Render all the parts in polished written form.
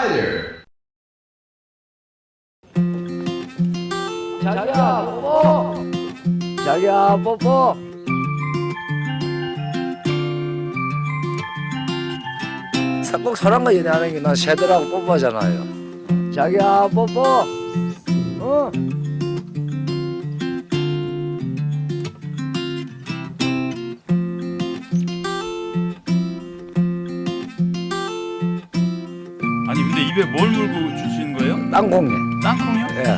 there. 자기야 뽀뽀. 자기야 뽀뽀. 꼭 사랑과 연애하는 게 난 새들하고 뽀뽀하잖아요. 자기야 뽀뽀. 어. 아니 근데 입에 뭘 물고 주시는 거예요? 땅콩에. 땅콩이요? 예.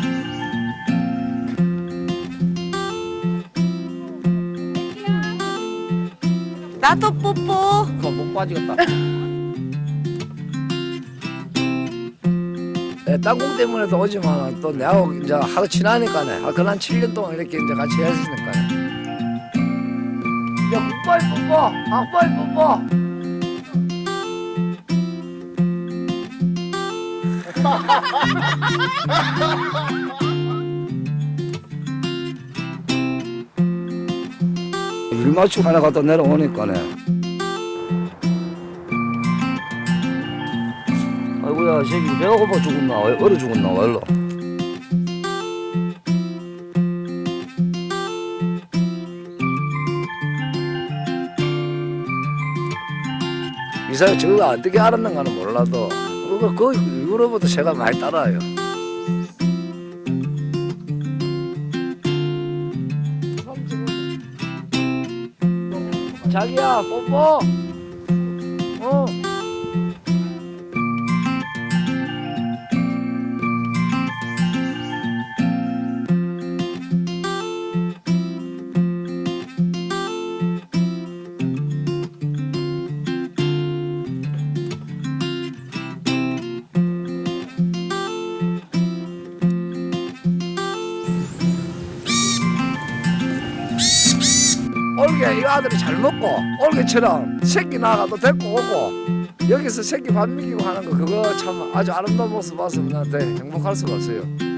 나도 뽀뽀. 그거 목 빠지겠다. 예, 땅콩 때문에도 오지만 또 내하고 이제 하도 친하니까네. 그난 7년 동안 이렇게 이제 같이 했으니까네. 야, 굿바이 뽀뽀. 악바이 뽀뽀. 일 맞추고 하나 갖다 내려오니까네. 아이고야, 새끼 배가 고파 죽었나? 얼어 죽었나? 얼로. 이사가 저거 어떻게 알았는가는 몰라도 그 이후로부터 새가 많이 따라요. 자기야 뽀뽀. 어. 올게 이 아들이 잘 먹고 올게처럼 새끼 나가도 데리고 오고 여기서 새끼 밥 먹이고 하는 거 그거 참 아주 아름다운 모습 봐서 나한테 행복할 수가 없어요.